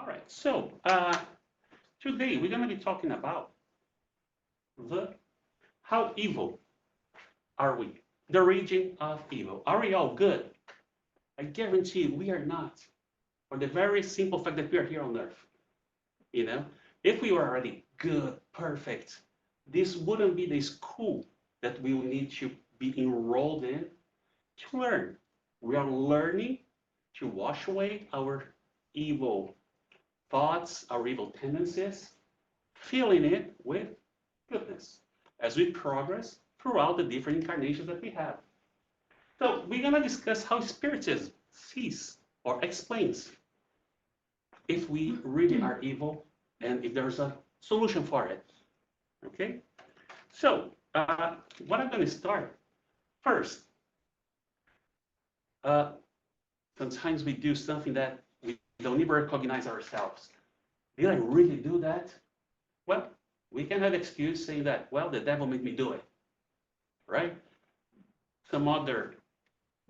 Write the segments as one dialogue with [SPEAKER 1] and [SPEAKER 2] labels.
[SPEAKER 1] right, so today we're going to be talking about the how evil are we? The raging of evil. Are we all good? I guarantee you we are not. For the very simple fact that we are here on earth. You know, if we were already good, perfect, this wouldn't be the school that we will need to be enrolled in to learn. We are learning to wash away our evil thoughts, our evil tendencies, filling it with goodness as we progress throughout the different incarnations that we have. So we're going to discuss how Spiritism sees or explains if we really are evil and if there's a solution for it. Okay? So what I'm going to start first, uh, sometimes we do something that we don't even recognize ourselves. Did I really do that? Well, we can have excuse saying that, well, the devil made me do it, right? Some other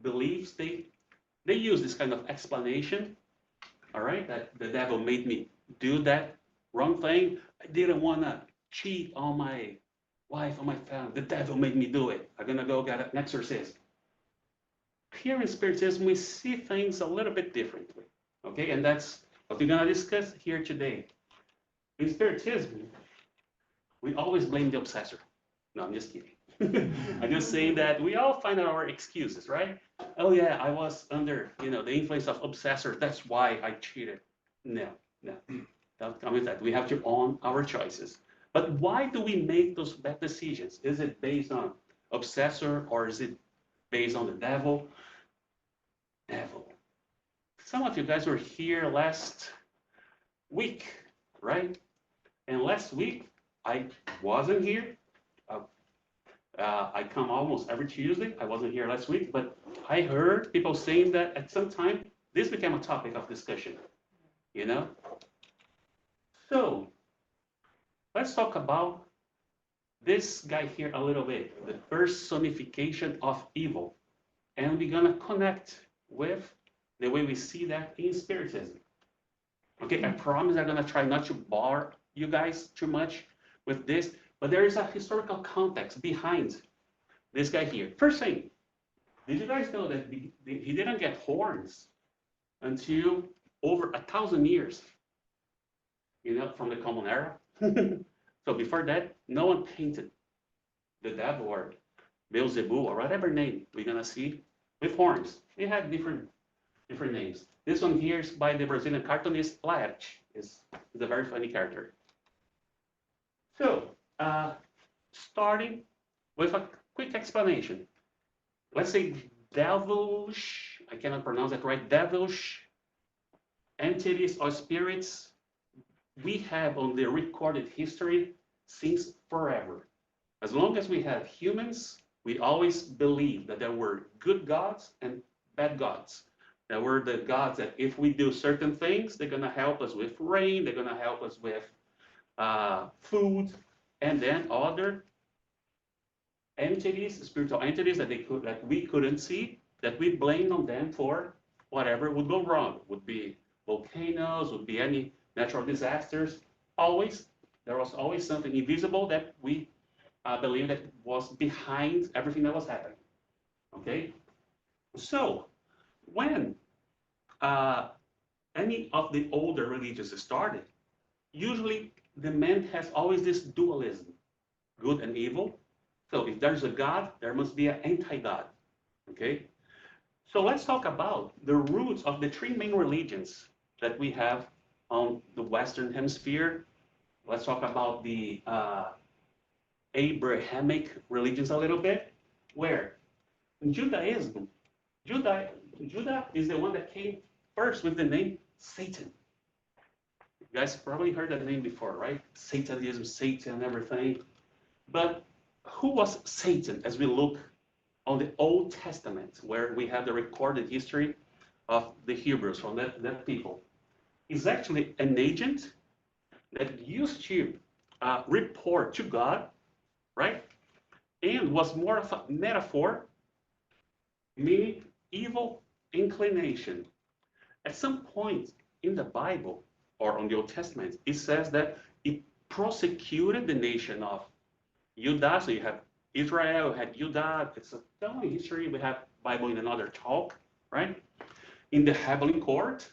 [SPEAKER 1] beliefs, they use this kind of explanation, all right, that the devil made me do that wrong thing. I didn't want to cheat on my wife, on my family. The devil made me do it. I'm going to go get an exorcism. Here in Spiritism, we see things a little bit differently, okay? And that's what we're going to discuss here today. In Spiritism, we always blame the obsessor. No, I'm just kidding. I'm just saying that we all find our excuses, right? Oh yeah, I was under, the influence of obsessor. That's why I cheated. No, no, don't come with that. We have to own our choices. But why do we make those bad decisions? Is it based on obsessor or is it based on the devil? Devil. Some of you guys were here last week, right? And last week I wasn't here. I come almost every Tuesday. I wasn't here last week, but I heard people saying that at some time this became a topic of discussion, you know? So let's talk about this guy here a little bit, the personification of evil. And we're gonna connect with the way we see that in Spiritism. Okay, I promise I'm gonna try not to bore you guys too much with this, but there is a historical context behind this guy here. First thing, did you guys know that he didn't get horns until over 1,000 years, from the Common Era? So before that, no one painted the devil or Beelzebub or whatever name we're gonna see with horns. They had different names. This one here is by the Brazilian cartoonist Laerte. Is a very funny character. So, starting with a quick explanation. Let's say devilish, I cannot pronounce that right, devilish entities or spirits we have on the recorded history since forever. As long as we have humans, we always believe that there were good gods and bad gods. There were the gods that if we do certain things, they're going to help us with rain, they're going to help us with food, and then other entities, spiritual entities that we couldn't see, that we blame on them for whatever would go wrong. Would be volcanoes, would be any natural disasters. There was always something invisible that we believe that was behind everything that was happening. Okay, so when any of the older religions started, usually the man has always this dualism, good and evil. So if there's a God, there must be an anti-God, okay? So let's talk about the roots of the three main religions that we have on the Western Hemisphere. Let's talk about the Abrahamic religions a little bit, where in Judaism, Judah is the one that came first with the name Satan. You guys probably heard that name before, right? Satanism, Satan, everything. But who was Satan as we look on the Old Testament, where we have the recorded history of the Hebrews, from that people? He's actually an agent that used to report to God, right? And was more of a metaphor, meaning evil inclination. At some point in the Bible, or on the Old Testament, it says that it prosecuted the nation of Judah. So you have Israel, you had Judah. It's a long history. We have Bible in another talk, right? In the heavenly court,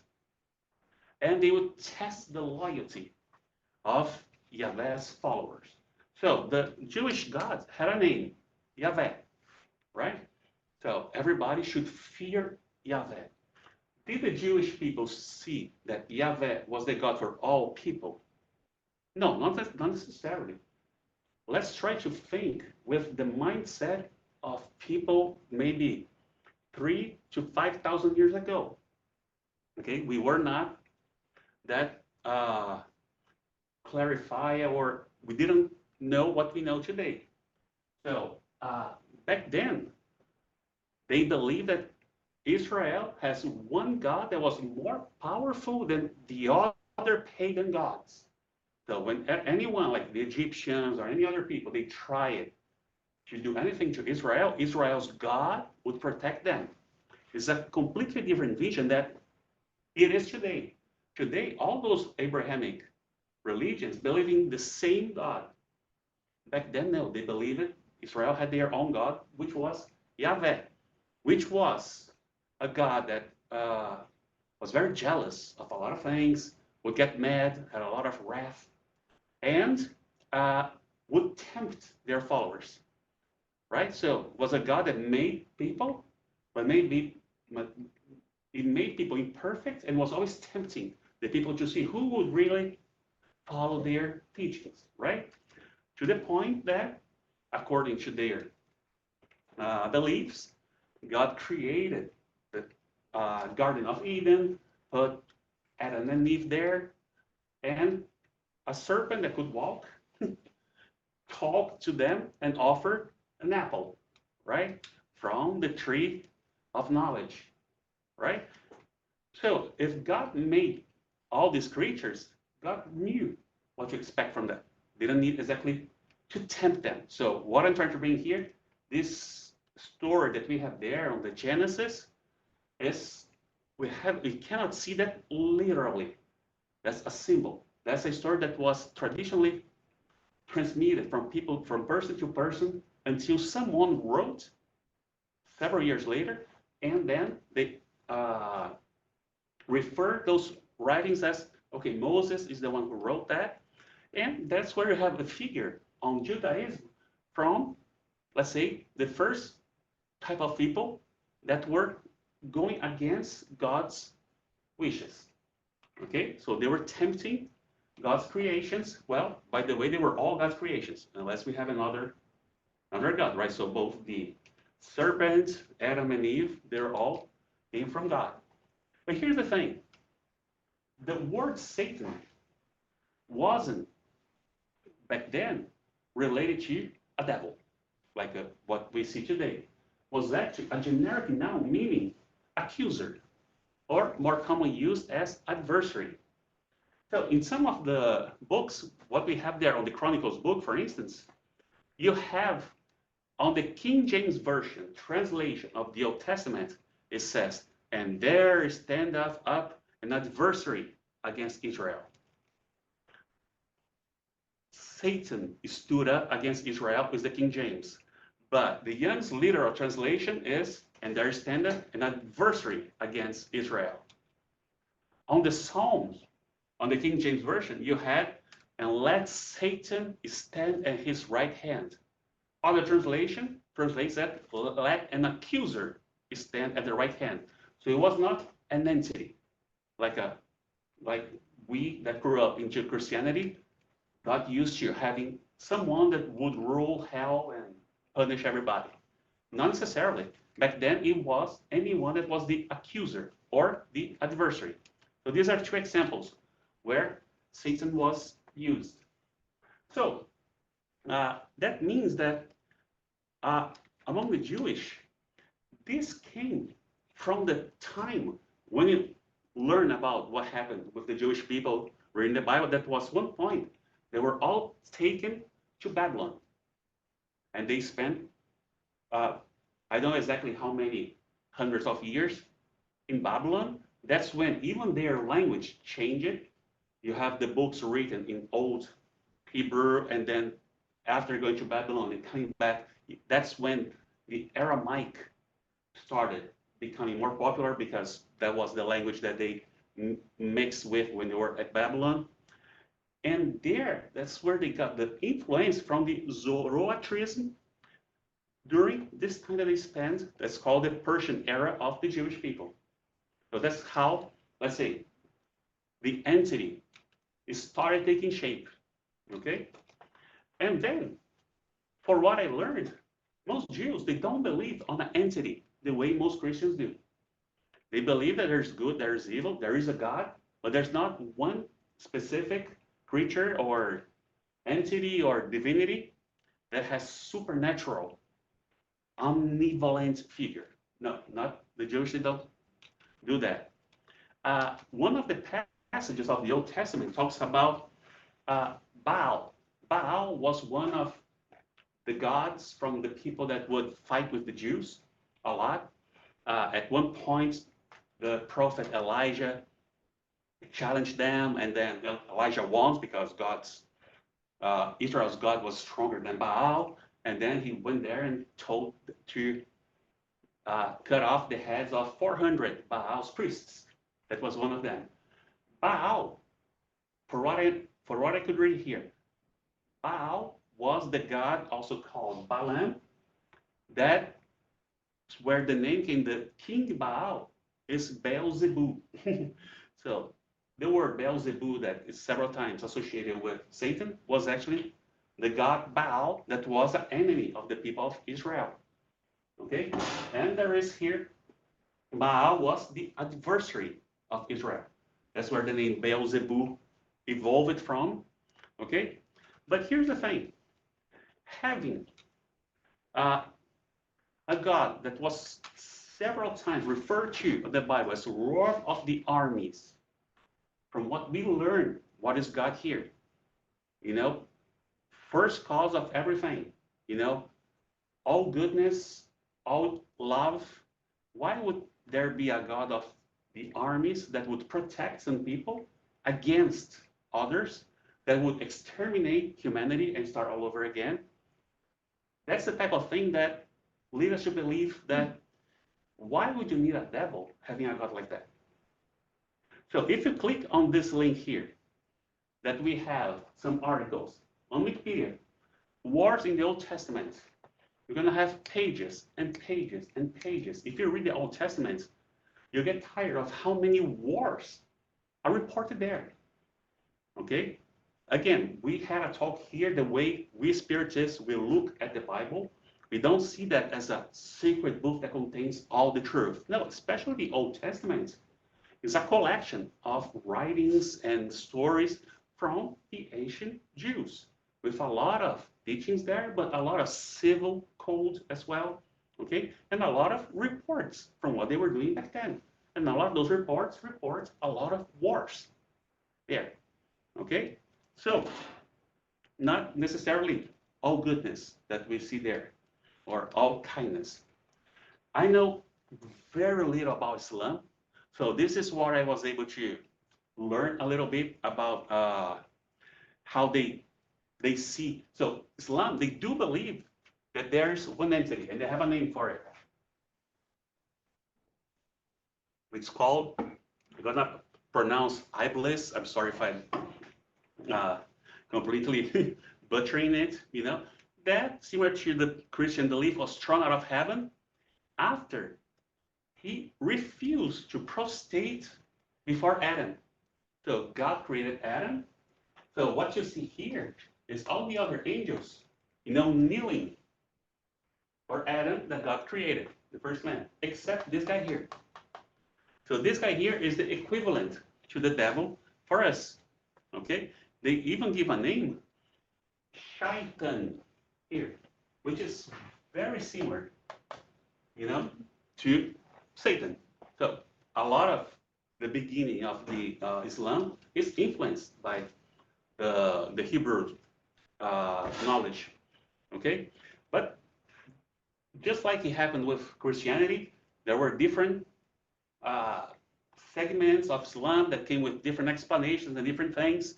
[SPEAKER 1] and they would test the loyalty of Yahweh's followers. So the Jewish God had a name, Yahweh, right? So everybody should fear Yahweh. Did the Jewish people see that Yahweh was the God for all people? No, not necessarily. Let's try to think with the mindset of people maybe 3 to 5,000 years ago. Okay, we were not that clarify, or we didn't know what we know today. So back then, they believed that Israel has one God that was more powerful than the other pagan gods. So when anyone like the Egyptians or any other people, they try it to do anything to Israel, Israel's God would protect them. It's a completely different vision that it is today. Today, all those Abrahamic religions believe in the same God. Back then, no, they believed it. Israel had their own God, which was Yahweh, which was a God that was very jealous of a lot of things, would get mad, had a lot of wrath, and would tempt their followers, right? So it was a God that made people, but it made people imperfect and was always tempting the people to see who would really follow their teachings, right? To the point that, according to their beliefs, God created the Garden of Eden, put Adam and Eve there, and a serpent that could walk talked to them and offered an apple, right? From the tree of knowledge, right? So if God made all these creatures, God knew what to expect from them. Didn't need exactly to tempt them. So what I'm trying to bring here, this story that we have there on the Genesis, is we cannot see that literally. That's a symbol. That's a story that was traditionally transmitted from people, from person to person, until someone wrote several years later, and then they refer those writings as, okay, Moses is the one who wrote that, and that's where you have the figure on Judaism from, let's say, the first type of people that were going against God's wishes. Okay, so they were tempting God's creations. Well, by the way, they were all God's creations, unless we have another God, right? So both the serpent, Adam and Eve, they're all came from God. But here's the thing. The word Satan wasn't, back then, related to a devil, like what we see today. Was actually a generic noun meaning accuser, or more commonly used as adversary. So in some of the books, what we have there on the Chronicles book, for instance, you have on the King James Version translation of the Old Testament, it says, and there standeth up an adversary against Israel. Satan stood up against Israel is the King James. But the Young's literal translation is, and there standeth an adversary against Israel. On the Psalms, on the King James Version, you had, and let Satan stand at his right hand. Other translation translates that, let an accuser stand at the right hand. So it was not an entity, like we that grew up into Christianity got used to having someone that would rule hell and punish everybody. Not necessarily. Back then, it was anyone that was the accuser or the adversary. So these are two examples where Satan was used. So that means that among the Jewish, this came from the time when you learn about what happened with the Jewish people reading the Bible. That was one point. They were all taken to Babylon. And they spent, I don't know exactly how many hundreds of years in Babylon. That's when even their language changed. You have the books written in Old Hebrew, and then after going to Babylon and coming back, that's when the Aramaic started becoming more popular because that was the language that they mixed with when they were at Babylon. And there, that's where they got the influence from the Zoroastrianism during this time that they spent. That's called the Persian era of the Jewish people. So that's how, let's say, the entity started taking shape, okay? And then, for what I learned, most Jews, they don't believe on an entity the way most Christians do. They believe that there's good, there's evil, there is a God, but there's not one specific creature or entity or divinity that has supernatural, omnivalent figure. No, not the Jewish, they don't do that. One of the passages of the Old Testament talks about Baal. Baal was one of the gods from the people that would fight with the Jews a lot. At one point, the prophet Elijah challenged them, and then Elijah won because Israel's God was stronger than Baal, and then he went there and told to cut off the heads of 400 Baal's priests. That was one of them. Baal, for what I could read here, Baal was the god also called Balaam. That's where the name came. The king Baal is Beelzebub. So the word Beelzebub that is several times associated with Satan was actually the god Baal that was an enemy of the people of Israel. Okay, and there is here, Baal was the adversary of Israel. That's where the name Beelzebub evolved from. Okay, but here's the thing. Having a God that was several times referred to in the Bible as Lord of the armies, from what we learn, what is God here? You know, first cause of everything, you know, all goodness, all love. Why would there be a God of the armies that would protect some people against others, that would exterminate humanity and start all over again? That's the type of thing that leads us to believe that why would you need a devil having a God like that? So if you click on this link here, that we have some articles on Wikipedia, wars in the Old Testament, you're going to have pages and pages and pages. If you read the Old Testament, you get tired of how many wars are reported there. Okay? Again, we had a talk here, the way we Spiritists will look at the Bible. We don't see that as a sacred book that contains all the truth. No, especially the Old Testament is a collection of writings and stories from the ancient Jews, with a lot of teachings there, but a lot of civil code as well, okay? And a lot of reports from what they were doing back then. And a lot of those reports report a lot of wars there, okay? So, not necessarily all goodness that we see there, or all kindness. I know very little about Islam, so this is what I was able to learn a little bit about how they see. So Islam, they do believe that there's one entity, and they have a name for it. It's called, I'm gonna pronounce Iblis. I'm sorry if I'm completely butchering it, you know. That, similar to the Christian belief, was thrown out of heaven after he refused to prostrate before Adam. So God created Adam. So what you see here is all the other angels, you know, kneeling for Adam that God created, the first man, except this guy here. So this guy here is the equivalent to the devil for us, okay? They even give a name, Shaitan, here, which is very similar, you know, to Satan. So a lot of the beginning of the Islam is influenced by the Hebrew knowledge, okay? But just like it happened with Christianity, there were different segments of Islam that came with different explanations and different things.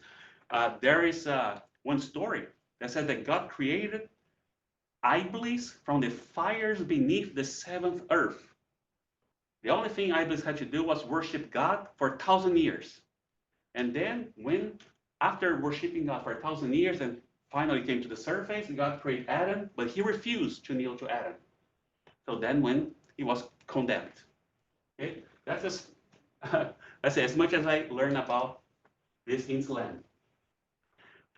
[SPEAKER 1] There is one story that said that God created Iblis from the fires beneath the seventh earth. The only thing Iblis had to do was worship God for 1,000 years. And then after worshiping God for 1,000 years and finally came to the surface, God created Adam, but he refused to kneel to Adam. So then when he was condemned. Okay, that's just, that's as much as I learned about this in Islam.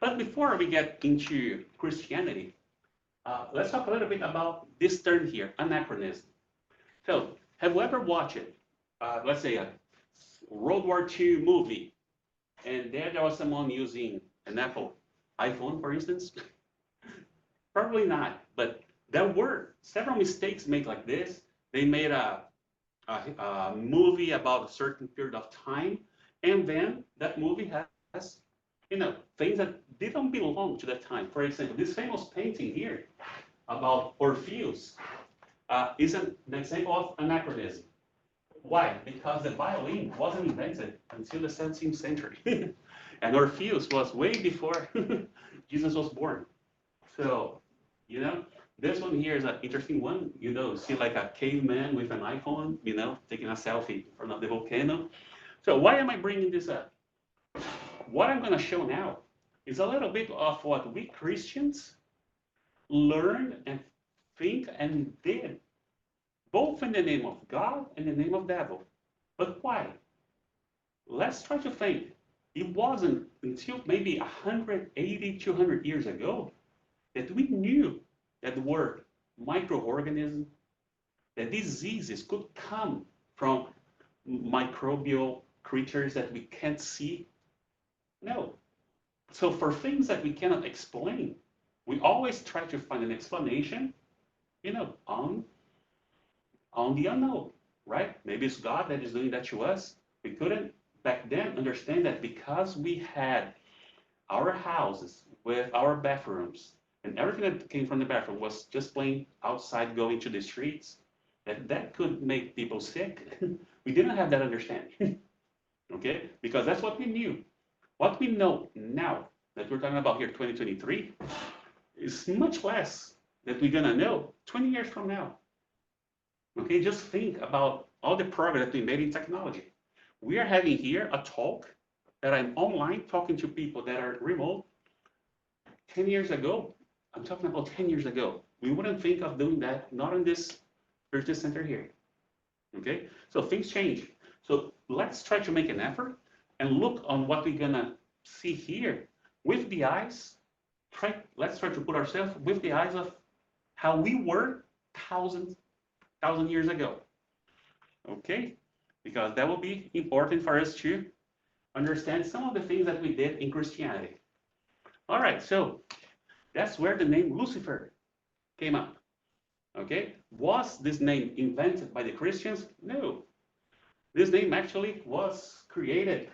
[SPEAKER 1] But before we get into Christianity, let's talk a little bit about this term here, anachronism. So, have you ever watched it? Let's say a World War II movie, and there was someone using an Apple iPhone, for instance? Probably not, but there were several mistakes made like this. They made a movie about a certain period of time, and then that movie has, things that didn't belong to that time. For example, this famous painting here about Orpheus is an example of anachronism. Why? Because the violin wasn't invented until the 17th century. And Orpheus was way before Jesus was born. So, this one here is an interesting one. See like a caveman with an iPhone, taking a selfie in front of the volcano. So why am I bringing this up? What I'm going to show now is a little bit of what we Christians learned and think and did, both in the name of God and the name of devil. But why? Let's try to think. It wasn't until maybe 180, 200 years ago that we knew that the word microorganism, that diseases could come from microbial creatures that we can't see. No. So for things that we cannot explain, we always try to find an explanation, on the unknown, right? Maybe it's God that is doing that to us. We couldn't back then understand that because we had our houses with our bathrooms and everything that came from the bathroom was just plain outside going to the streets, that could make people sick. We didn't have that understanding, okay? Because that's what we knew. What we know now that we're talking about here, 2023, is much less that we're gonna know 20 years from now. Okay, just think about all the progress that we made in technology. We are having here a talk that I'm online talking to people that are remote. 10 years ago, I'm talking about 10 years ago, we wouldn't think of doing that, not in this Spiritist Center here. Okay, so things change. So let's try to make an effort and look on what we're gonna see here with the eyes. Let's try to put ourselves with the eyes of how we were thousand years ago. Okay, because that will be important for us to understand some of the things that we did in Christianity. All right, so that's where the name Lucifer came up. Okay, was this name invented by the Christians? No. This name actually was created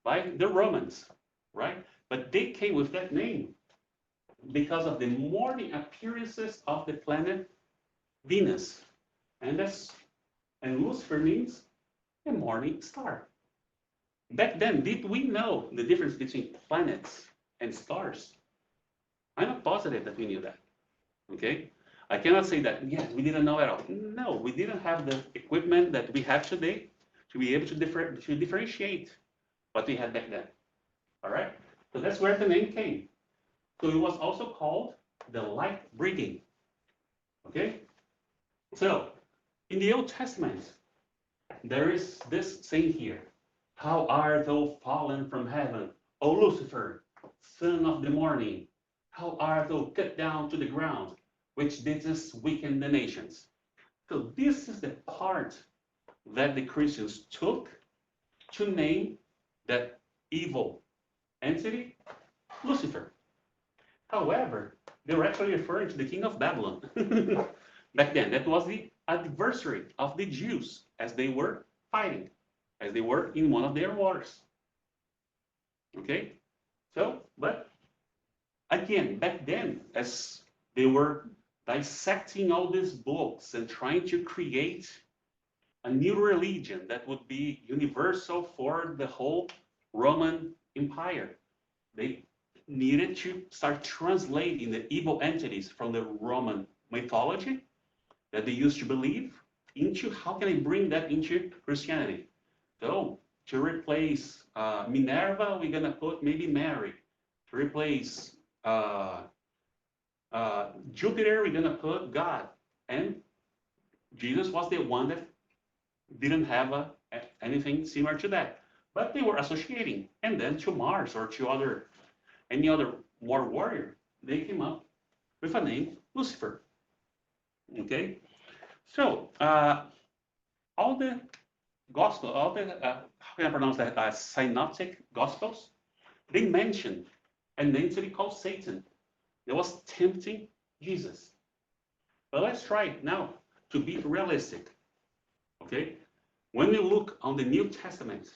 [SPEAKER 1] by the Romans, right? But they came with that name because of the morning appearances of the planet Venus. And Lucifer means a morning star. Back then, did we know the difference between planets and stars? I'm not positive that we knew that. Okay? I cannot say that, yes, we didn't know at all. No, we didn't have the equipment that we have today to be able to differentiate what we had back then. All right? So that's where the name came. So it was also called the light breathing. Okay? So, in the Old Testament, there is this saying here. How art thou fallen from heaven, O Lucifer, son of the morning? How art thou cut down to the ground, which didst weaken the nations? So this is the part that the Christians took to name that evil entity, Lucifer. However, they were actually referring to the king of Babylon. Back then, that was the adversary of the Jews as they were fighting, as they were in one of their wars. Okay? So, but again, back then, as they were dissecting all these books and trying to create a new religion that would be universal for the whole Roman Empire. They needed to start translating the evil entities from the Roman mythology that they used to believe into how can I bring that into Christianity. So to replace Minerva, we're gonna put maybe Mary. To replace Jupiter, we're gonna put God. And Jesus was the one that didn't have anything similar to that. But they were associating. And then to Mars or to any other war warrior, they came up with a name, Lucifer. Okay? So, all the gospel, all the, how can I pronounce that, synoptic gospels, they mention an entity called Satan that was tempting Jesus. But let's try now to be realistic. Okay? When we look on the New Testament,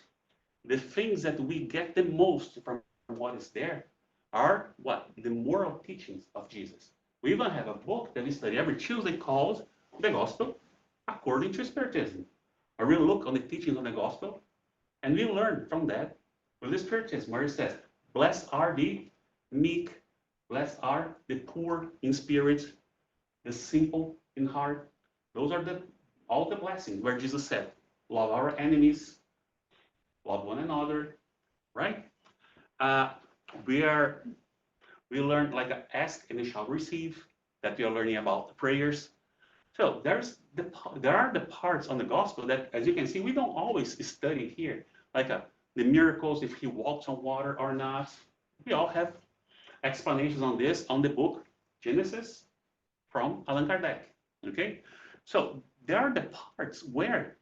[SPEAKER 1] the things that we get the most from what is there are what? The moral teachings of Jesus. We even have a book that we study every Tuesday called The Gospel According to Spiritism. Where we look on the teachings of the Gospel and we learn from that with the Spiritism, where it says, blessed are the meek, blessed are the poor in spirit, the simple in heart. Those are all the blessings where Jesus said, love our enemies, love one another, right? We learn like ask and you shall receive, that we are learning about the prayers. So there are the parts on the gospel that, as you can see, we don't always study here, like the miracles, if he walks on water or not. We all have explanations on this on the book Genesis from Allan Kardec. Okay, so there are the parts where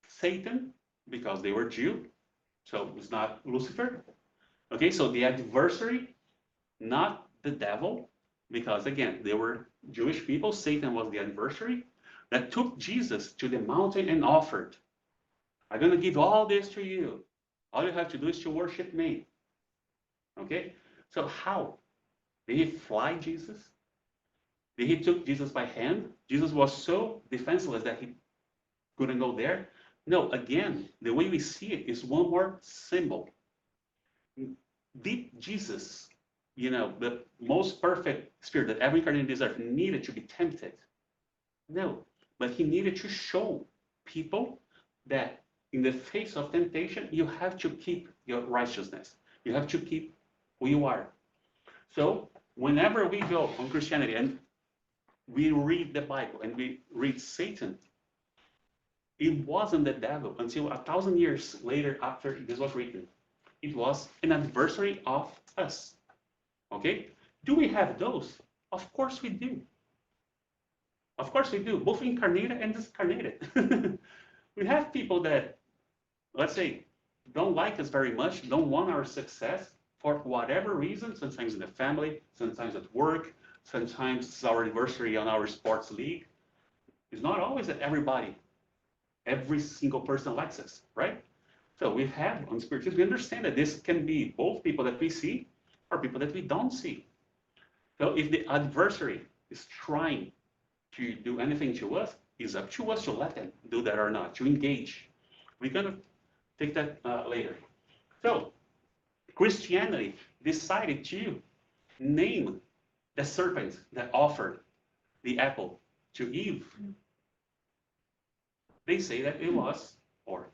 [SPEAKER 1] Satan, because they were Jew, so it's not Lucifer. Okay, so the adversary, not the devil, because again, they were Jewish people. Satan was the adversary that took Jesus to the mountain and offered, I'm going to give all this to you. All you have to do is to worship me. Okay, so how? Did he fly Jesus? Did he took Jesus by hand? Jesus was so defenseless that he couldn't go there? No, again, the way we see it is one more symbol. Did Jesus, the most perfect spirit that every incarnate on this earth needed to be tempted? No, but he needed to show people that in the face of temptation, you have to keep your righteousness. You have to keep who you are. So whenever we go on Christianity and we read the Bible and we read Satan, it wasn't the devil until 1,000 years later after this was written. It was an adversary of us. Okay? Do we have those? Of course we do. Of course we do, both incarnated and discarnated. We have people that, let's say, don't like us very much, don't want our success for whatever reason, sometimes in the family, sometimes at work, sometimes it's our anniversary on our sports league. It's not always that every single person likes us, right? So we have on Spiritism, we understand that this can be both people that we see or people that we don't see. So if the adversary is trying to do anything to us, it's up to us to let them do that or not, to engage. We're going to take that later. So Christianity decided to name the serpent that offered the apple to Eve. They say that it was, or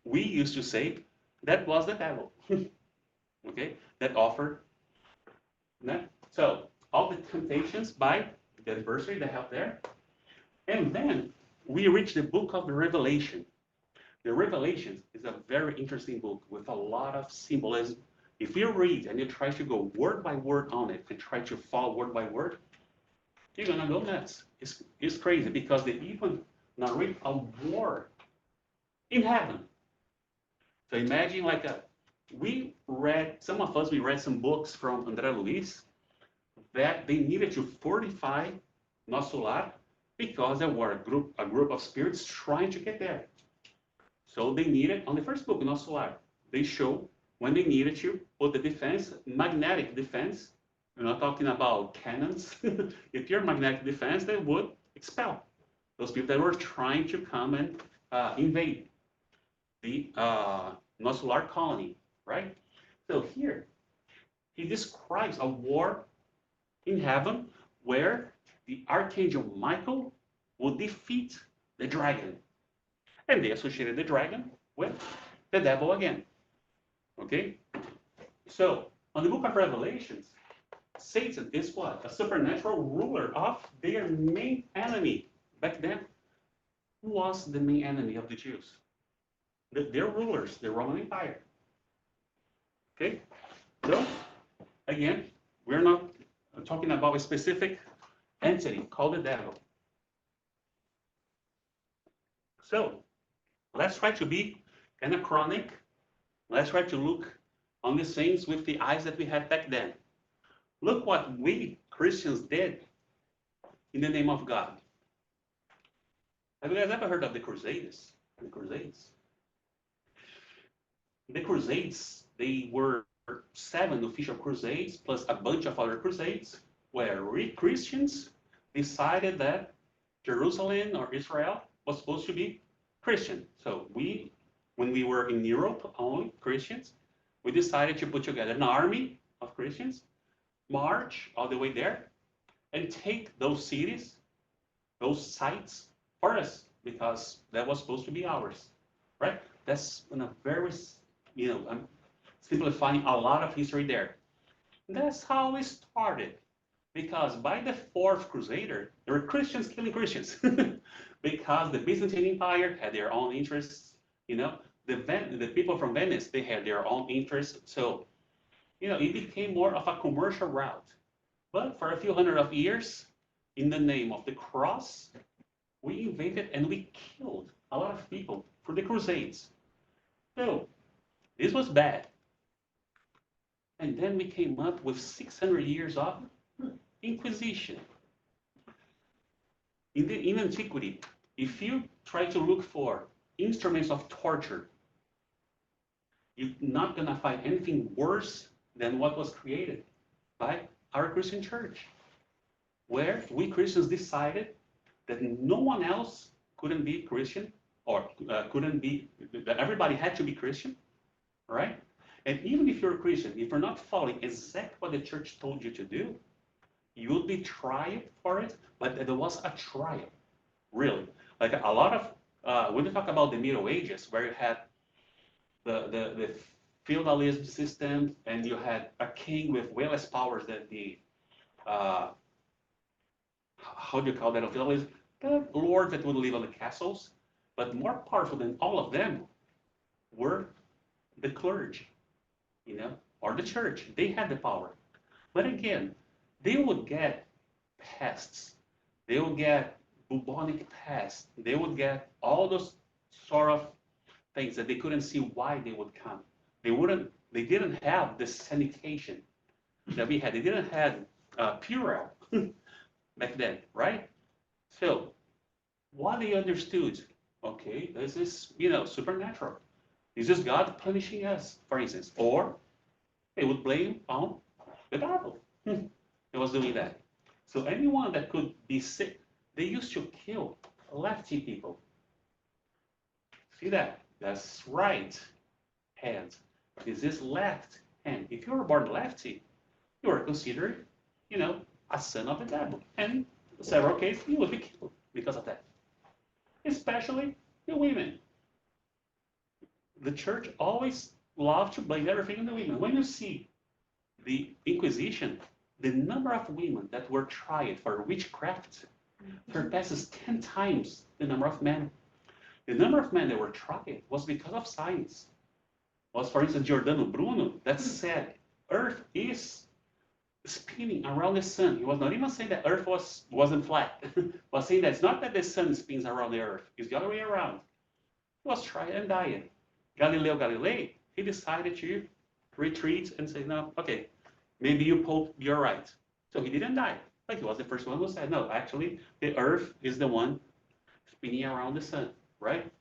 [SPEAKER 1] we used to say that was the devil. Okay, that offered. So all the temptations by the adversary that helped there. And then we reach the book of the Revelation. The Revelations is a very interesting book with a lot of symbolism. If you read and you try to go word by word on it and try to follow word by word, you're gonna go nuts. It's crazy because they even narrate a war in heaven. So imagine some of us read some books from Andre Luis that they needed to fortify Nosso Lar because there were a group of spirits trying to get there. So they needed, on the first book, Nosso Lar, they show when they needed to put the defense, magnetic defense. We're not talking about cannons. If you're magnetic defense, they would expel. those people that were trying to come and invade the Nosular colony, right? So here, he describes a war in heaven where the Archangel Michael will defeat the dragon. And they associated the dragon with the devil again. Okay? So, on the book of Revelations, Satan is what? A supernatural ruler of their main enemy. Back then, who was the main enemy of the Jews? Their rulers, the Roman Empire. Okay? So, again, we're not talking about a specific entity called the devil. So, let's try to be anachronic. Let's try to look on these things with the eyes that we had back then. Look what we Christians did in the name of God. Have you guys ever heard of the Crusades? The Crusades. The Crusades, they were 7 official crusades plus a bunch of other crusades where we Christians decided that Jerusalem or Israel was supposed to be Christian. So when we were in Europe, only Christians, we decided to put together an army of Christians, march all the way there, and take those cities, those sites for us, because that was supposed to be ours, right? That's in a very, I'm simplifying a lot of history there. That's how it started, because by the 4th Crusader, there were Christians killing Christians, because the Byzantine Empire had their own interests, the people from Venice, they had their own interests, so, it became more of a commercial route. But for a few hundred of years, in the name of the cross, we invaded and we killed a lot of people for the Crusades. So, this was bad. And then we came up with 600 years of Inquisition. In antiquity, if you try to look for instruments of torture, you're not going to find anything worse than what was created by our Christian church, where we Christians decided that no one else couldn't be Christian, or that everybody had to be Christian, right? And even if you're a Christian, if you're not following exactly what the church told you to do, you will be tried for it, but there was a trial, really. Like a lot of, when we talk about the Middle Ages, where you had the feudalism system, and you had a king with way less powers than the, how do you call that, of feudalism? The lords that would live on the castles, but more powerful than all of them were the clergy, or the church. They had the power. But again, they would get pests. They would get bubonic pests. They would get all those sort of things that they couldn't see why they would come. They didn't have the sanitation that we had. They didn't have Purell back then, right? So what they understood, okay, this is, supernatural. This is God punishing us, for instance. Or they would blame on the devil. It was doing that. So anyone that could be sick, they used to kill lefty people. See that? That's right hand. This is left hand. If you were born lefty, you were considered, a son of the devil. And in several cases, you would be killed because of that. Especially the women. The church always loved to blame everything on the women. When you see the Inquisition, the number of women that were tried for witchcraft surpasses 10 times the number of men. The number of men that were tried was because of science. Was, for instance, Giordano Bruno that said Earth is spinning around the sun. He was not even saying that Earth wasn't flat. He was saying that it's not that the sun spins around the Earth. It's the other way around. He was tried and died. Galileo Galilei, he decided to retreat and say, no, okay, maybe you Pope, you're right. So he didn't die. But he was the first one who said, no, actually, the Earth is the one spinning around the sun, right?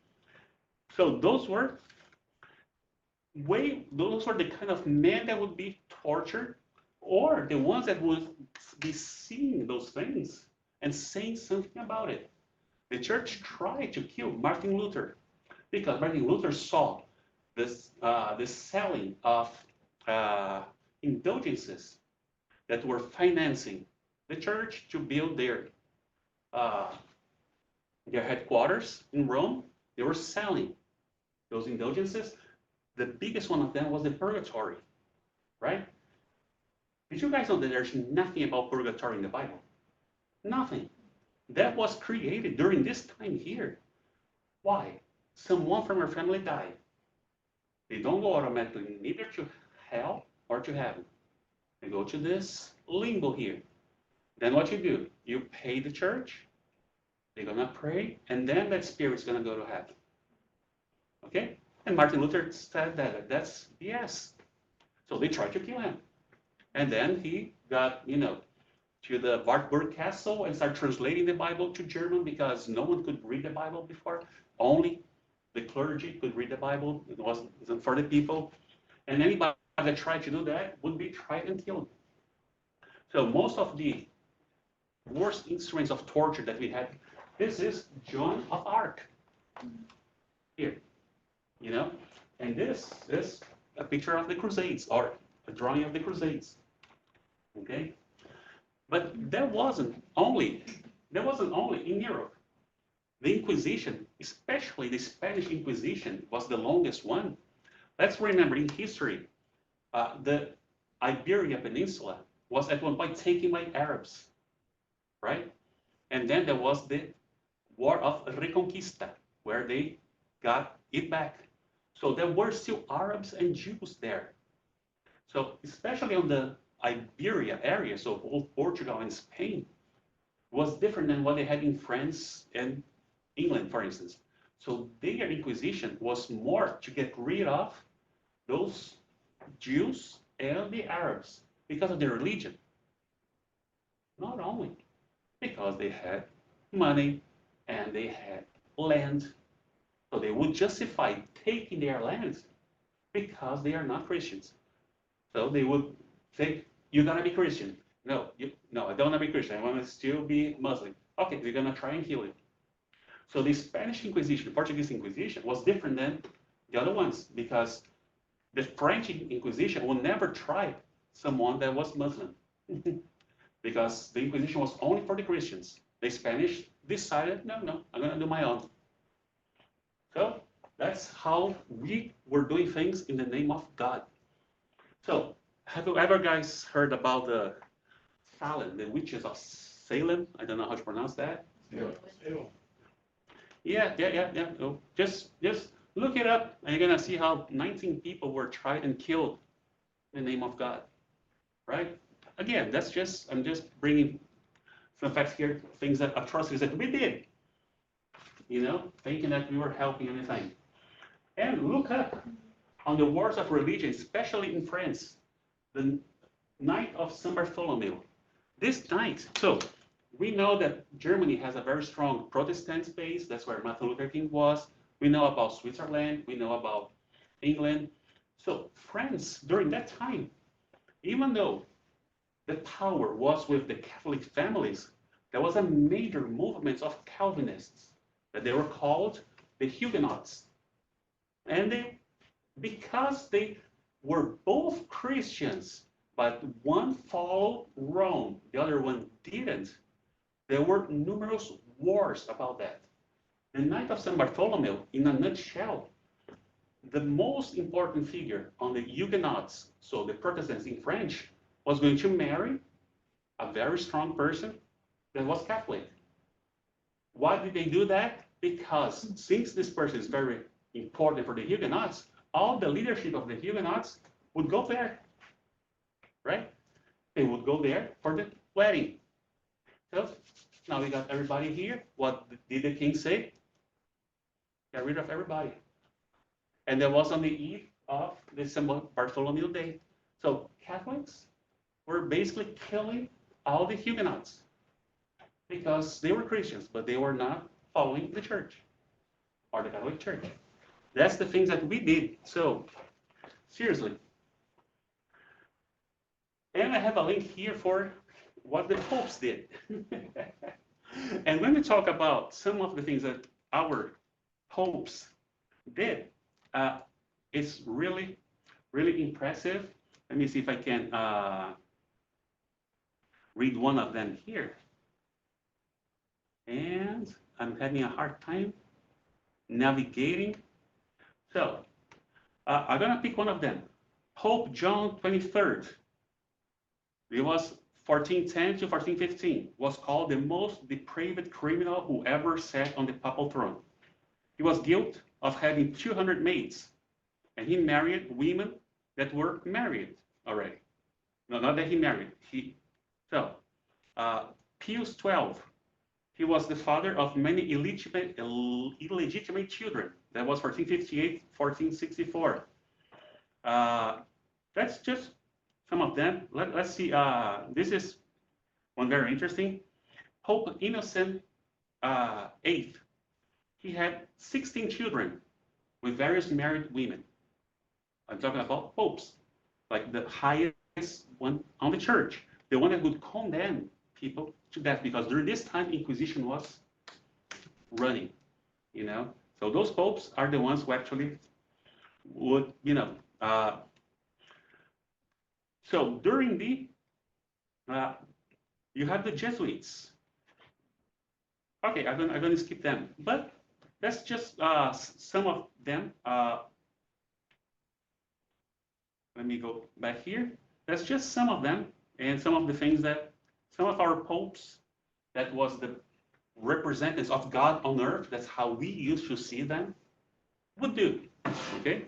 [SPEAKER 1] So those were the kind of men that would be tortured, or the ones that would be seeing those things and saying something about it. The church tried to kill Martin Luther because Martin Luther saw the selling of uh, indulgences that were financing the church to build uh, their headquarters in Rome. They were selling those indulgences. The biggest one of them was the purgatory, right? Did you guys know that there's nothing about purgatory in the Bible? Nothing. That was created during this time here. Why? Someone from your family died. They don't go automatically neither to hell or to heaven. They go to this limbo here. Then what you do? You pay the church, they're going to pray, and then that spirit's going to go to heaven. Okay? And Martin Luther said that that's yes. So they tried to kill him. And then he got, to the Wartburg Castle and started translating the Bible to German because no one could read the Bible before. Only the clergy could read the Bible. It wasn't for the people. And anybody that tried to do that would be tried and killed. So most of the worst instruments of torture that we had, this is Joan of Arc. Here, and this is a picture of the Crusades or a drawing of the Crusades. Okay? But that wasn't only in Europe. The Inquisition, especially the Spanish Inquisition, was the longest one. Let's remember in history, the Iberia Peninsula was at one point taken by Arabs, right? And then there was the War of Reconquista, where they got it back. So there were still Arabs and Jews there. So especially on the Iberia area, so both Portugal and Spain, was different than what they had in France and England, for instance. So their Inquisition was more to get rid of those Jews and the Arabs because of their religion. Not only because they had money and they had land. So they would justify taking their land because they are not Christians. So they would say, you're going to be Christian. No, no, I don't want to be Christian. I want to still be Muslim. Okay, they're going to try and kill you. So the Spanish Inquisition, the Portuguese Inquisition, was different than the other ones because the French Inquisition will never try someone that was Muslim because the Inquisition was only for the Christians. The Spanish decided, no, I'm going to do my own. So that's how we were doing things in the name of God. So have you ever guys heard about the Salem, the witches of Salem? I don't know how to pronounce that. Yeah. So just look it up, and you're gonna see how 19 people were tried and killed in the name of God, right? Again, I'm just bringing some facts here, things that atrocities that we did, thinking that we were helping anything. And look up on the wars of religion, especially in France, the night of Saint Bartholomew. This night, so we know that Germany has a very strong Protestant base. That's where Martin Luther King was. We know about Switzerland. We know about England. So France, during that time, even though the power was with the Catholic families, there was a major movement of Calvinists that they were called the Huguenots. And because they were both Christians, but one followed Rome, the other one didn't, there were numerous wars about that. The night of St. Bartholomew, in a nutshell, the most important figure on the Huguenots, so the Protestants in French, was going to marry a very strong person that was Catholic. Why did they do that? Because since this person is very important for the Huguenots, all the leadership of the Huguenots would go there, right? They would go there for the wedding. So now we got everybody here. What did the king say? Get rid of everybody. And that was on the eve of the St. Bartholomew Day. So Catholics were basically killing all the Huguenots because they were Christians, but they were not following the church or the Catholic Church. That's the things that we did. So seriously. And I have a link here for what the popes did. And when we talk about some of the things that our popes did, it's really, really impressive. Let me see if I can read one of them here. And I'm having a hard time navigating. So I'm going to pick one of them. Pope John 23rd. It was 1410 to 1415. Was called the most depraved criminal who ever sat on the papal throne. He was guilty of having 200 maids, and he married women that were married already. No, not that he married. Pius XII. He was the father of many illegitimate children. That was 1458, 1464. That's just some of them. Let's see. This is one very interesting. Pope Innocent VIII. He had 16 children with various married women. I'm talking about popes, like the highest one on the church, the one that would condemn people to death, because during this time Inquisition was running, you know. So those popes are the ones who actually would, you know. So during the, you have the Jesuits. Okay, I'm going to skip them, but that's just some of them. Let me go back here. That's just some of them, and some of the things that some of our popes, that was the representatives of God on earth, that's how we used to see them, would do. Okay?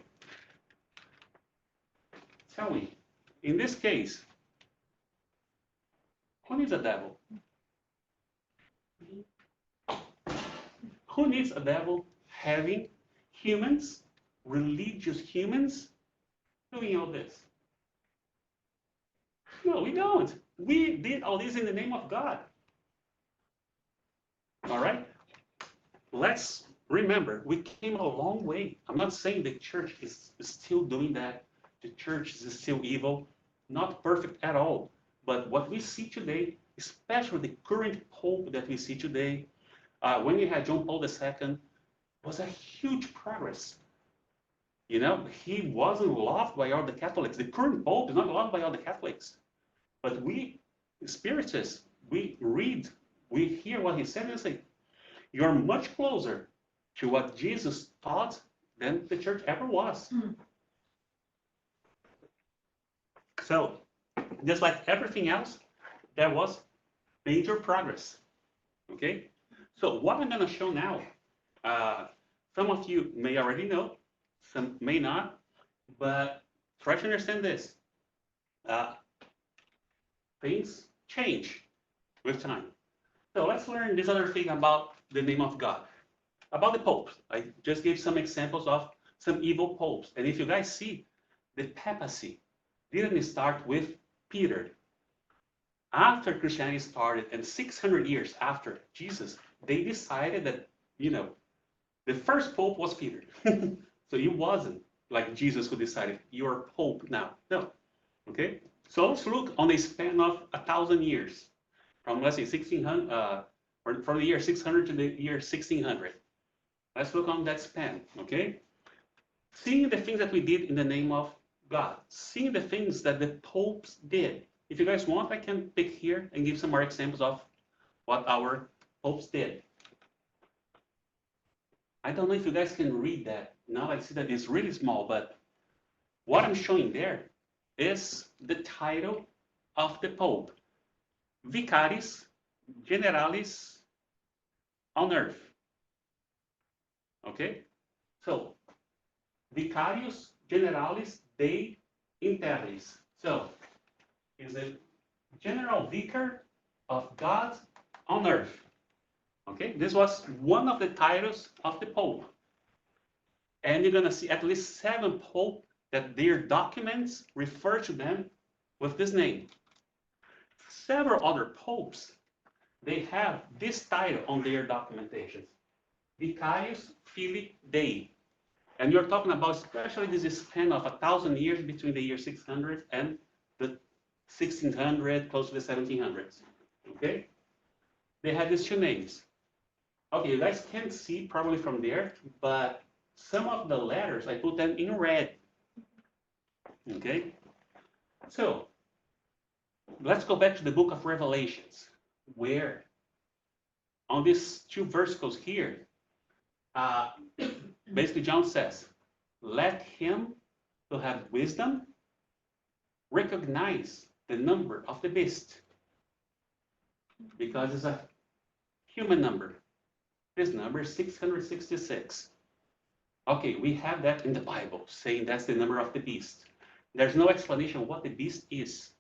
[SPEAKER 1] Tell me, in this case, who needs a devil? Who needs a devil having humans, religious humans, doing all this? No, we don't. We did all this in the name of God. All right? Let's remember, we came a long way. I'm not saying the church is still doing that. The church is still evil. Not perfect at all. But what we see today, especially the current pope that we see today, when we had John Paul II, was a huge progress. You know, he wasn't loved by all the Catholics. The current pope is not loved by all the Catholics. But we, Spiritists, we read, we hear what he said and say, you're much closer to what Jesus taught than the church ever was. So, just like everything else, there was major progress. Okay? So what I'm going to show now, some of you may already know, some may not, but try to understand this. Things change with time. So let's learn this other thing about the name of God. About the popes. I just gave some examples of some evil popes. And if you guys see, the papacy didn't start with Peter. After Christianity started, and 600 years after Jesus, they decided that, you know, the first pope was Peter. So it wasn't like Jesus who decided, you're pope now. No. Okay? So let's look on a span of 1,000 years, from let's say 1600, or from the year 600 to the year 1600. Let's look on that span, okay? Seeing the things that we did in the name of God, seeing the things that the popes did. If you guys want, I can pick here and give some more examples of what our popes did. I don't know if you guys can read that. Now I see that it's really small, but what I'm showing there is the title of the Pope. Vicaris Generalis on earth. Okay? So, Vicarius Generalis Dei in Terris. So, is a general vicar of God on earth. Okay? This was one of the titles of the Pope. And you're going to see at least 7 popes that their documents refer to them with this name. Several other popes, they have this title on their documentations. Vicarius Filii Dei. And you're talking about especially this span of 1,000 years between the year 600 and the 1600, close to the 1700s. Okay? they had these two names. Okay, you guys can't see probably from there, but some of the letters, I put them in red. Okay? So, let's go back to the book of Revelations, where on these two versicles here, uh, basically John says, let him who have wisdom recognize the number of the beast, because it's a human number. This number is 666. Okay, we have that in the Bible, saying that's the number of the beast. There's no explanation of what the beast is,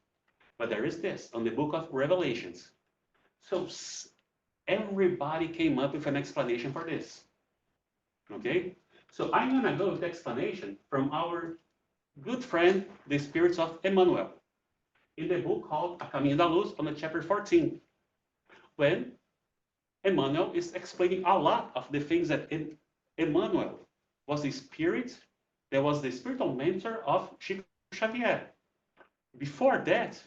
[SPEAKER 1] but there is this on the book of Revelations. So everybody came up with an explanation for this. Okay, so I'm gonna go with the explanation from our good friend, the spirits of Emmanuel, in the book called A Caminho da Luz, on the chapter 14, when Emmanuel is explaining a lot of the things that Emmanuel was the spirit that was the spiritual mentor of Chico Xavier. Before that,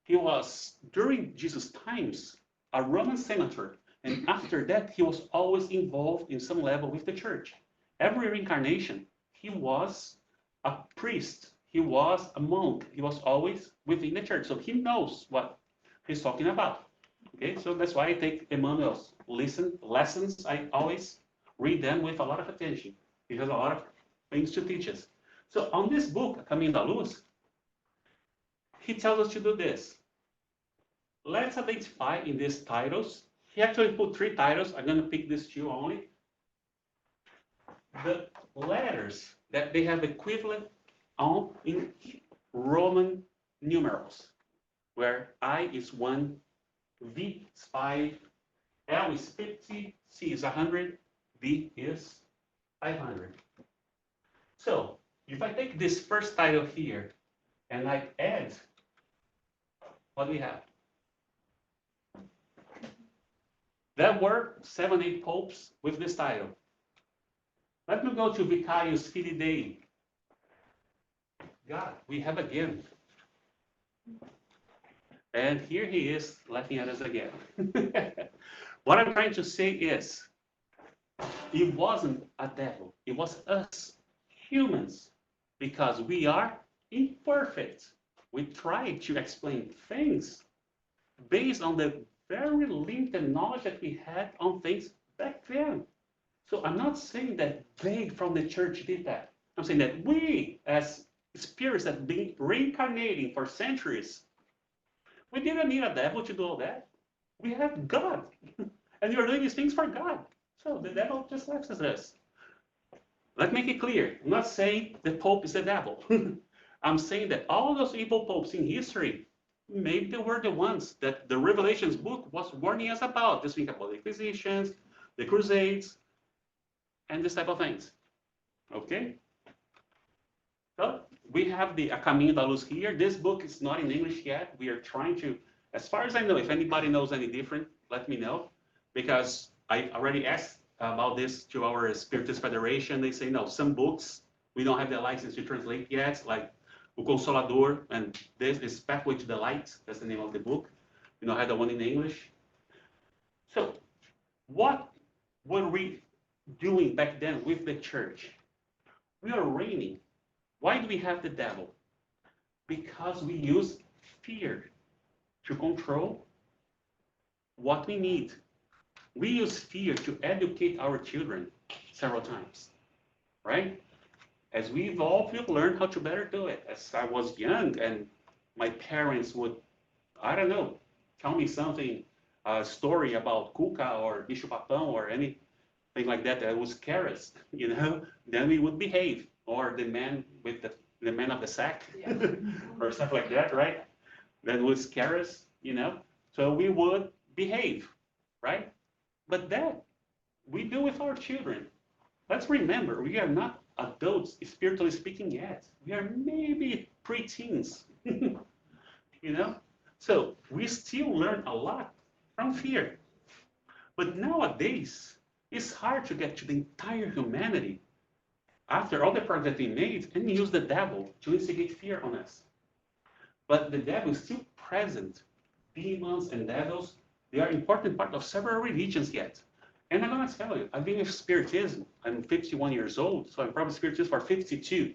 [SPEAKER 1] he was, during Jesus' times, a Roman senator. And after that, he was always involved in some level with the church. Every reincarnation, he was a priest. He was a monk. He was always within the church. So he knows what he's talking about. Okay, so that's why I take Emmanuel's lessons. I always read them with a lot of attention. He has a lot of things to teach us. So on this book, Caminho da Luz, he tells us to do this. Let's identify in these titles. He actually put 3 titles. I'm going to pick these 2 only. The letters that they have equivalent on in Roman numerals, where I is 1, V is 5, L is 50, C is 100, B is 500. So if I take this first title here and I add, what do we have? There were 7, 8 popes with this title. Let me go to Vicarius Filii Dei. God, we have again. And here he is laughing at us again. What I'm trying to say is, it wasn't a devil. It was us, humans, because we are imperfect. We try to explain things based on the very limited knowledge that we had on things back then. So I'm not saying that they from the church did that. I'm saying that we, as spirits that have been reincarnating for centuries, we didn't need a devil to do all that. We had God. And you're doing these things for God. So the devil just laughs at us. Let's make it clear. I'm not saying the Pope is the devil. I'm saying that all those evil popes in history, maybe they were the ones that the Revelations book was warning us about. This week about the Inquisitions, the Crusades, and this type of things. Okay? So we have the A Caminho da Luz here. This book is not in English yet. We are trying to, as far as I know, if anybody knows any different, let me know. Because I already asked about this to our Spiritist Federation. They say, no, some books, we don't have the license to translate yet, like O Consolador, and this is Pathway to the Light. That's the name of the book. We don't have the one in English. So what were we doing back then with the church? We are reigning. Why do we have the devil? Because we use fear to control what we need. We use fear to educate our children several times, right? As we evolve, we've learned how to better do it. As I was young and my parents would, I don't know, tell me something, a story about Cuca or Bicho Papão or anything like that that would scare us, you know, then we would behave. Or the man with the man of the sack, yeah. Or stuff like that, right? That would scare us, you know. So we would behave, right? But that we do with our children. Let's remember, we are not adults, spiritually speaking, yet. We are maybe preteens, you know. So we still learn a lot from fear. But nowadays, it's hard to get to the entire humanity after all the progress that we made and use the devil to instigate fear on us. But the devil is still present. Demons and devils, They are important part of several religions yet. And I'm gonna tell you, I've been with Spiritism. I'm 51 years old, so I'm probably Spiritist for 52,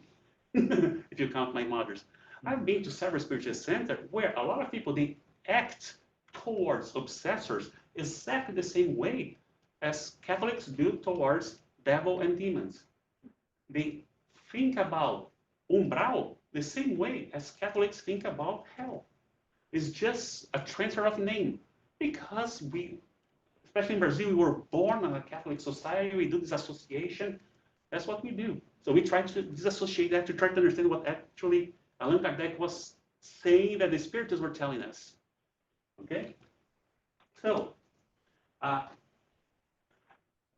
[SPEAKER 1] if you count my mothers. I've been to several Spiritist centers where a lot of people, they act towards obsessors exactly the same way as Catholics do towards devil and demons. They think about umbral the same way as Catholics think about hell. It's just a transfer of name because we, especially in Brazil, we were born in a Catholic society. We do this association. That's what we do. So we try to disassociate that to try to understand what actually Allan Kardec was saying that the Spiritists were telling us. Okay? So,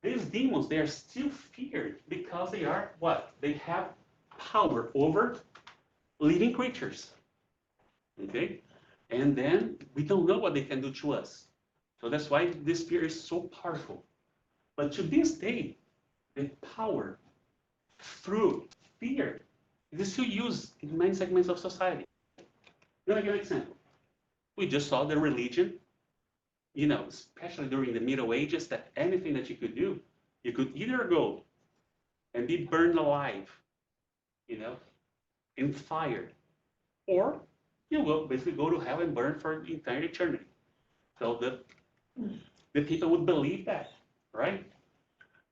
[SPEAKER 1] these demons, they are still feared because they are what? They have power over living creatures. Okay? And then we don't know what they can do to us. So that's why this fear is so powerful. But to this day, the power through fear is still used in many segments of society. Let me give an example. We just saw the religion, especially during the Middle Ages, that anything that you could do, you could either go and be burned alive, in fire, or you will basically go to hell and burn for the entire eternity. So the people would believe that, right?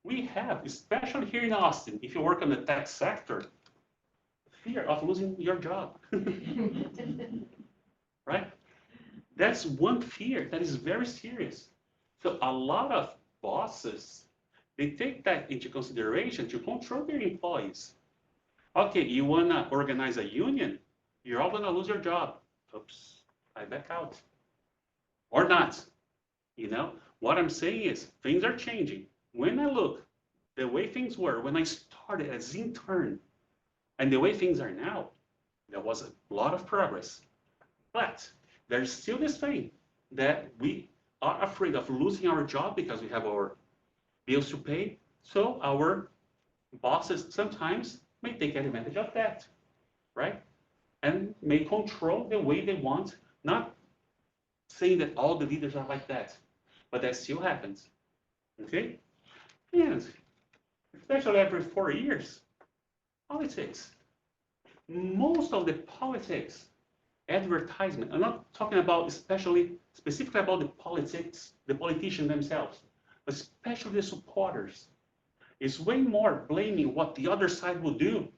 [SPEAKER 1] We have, especially here in Austin, if you work in the tech sector, fear of losing your job, right? That's one fear that is very serious. So a lot of bosses, they take that into consideration to control their employees. Okay, you want to organize a union? You're all going to lose your job. Oops, I back out. Or not. What I'm saying is things are changing. When I look the way things were when I started as intern and the way things are now, there was a lot of progress. But there's still this thing that we are afraid of losing our job because we have our bills to pay. So our bosses sometimes may take advantage of that, right? And may control the way they want, not saying that all the leaders are like that, but that still happens, okay? And especially every 4 years, politics. Most of the politics advertisement, I'm not talking about specifically about the politics, the politicians themselves, but especially the supporters, is way more blaming what the other side will do.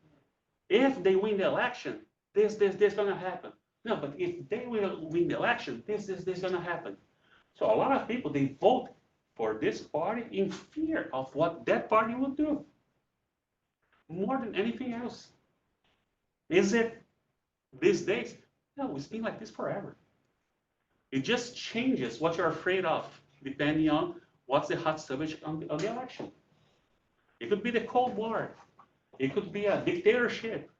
[SPEAKER 1] If they win the election, this gonna happen. No, but if they will win the election, this gonna happen. So a lot of people, they vote for this party in fear of what that party will do. More than anything else. Is it these days? No, it's been like this forever. It just changes what you're afraid of, depending on what's the hot subject on the election. It could be the Cold War. It could be a dictatorship.